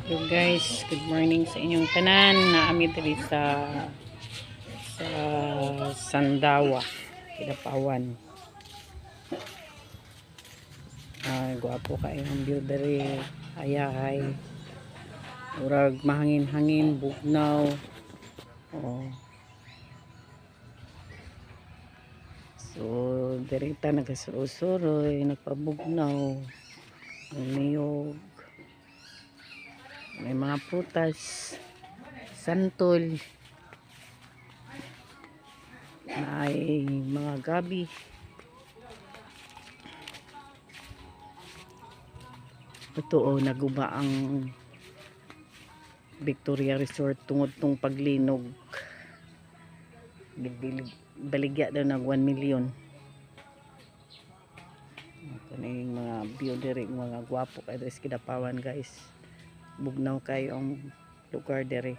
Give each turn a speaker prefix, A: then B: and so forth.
A: So guys, good morning sa inyong tanan. Naami diri sa Sandawa, Kidapawan. Gwapo kayo ang view diri. Ayahay. Urag mahangin-hangin, bugnaw. Oh. So, diri ta nagasuroy, nagpabugnaw. Niyog. May mga prutas, santol, may mga gabi. Ito naguba ang Victoria Resort tungod tong paglinog. Baligya daw nag 1 million. Ito na yung mga view diri, mga gwapo kayo sa Kidapawan guys. Bugnaw kayo ang lugar diri.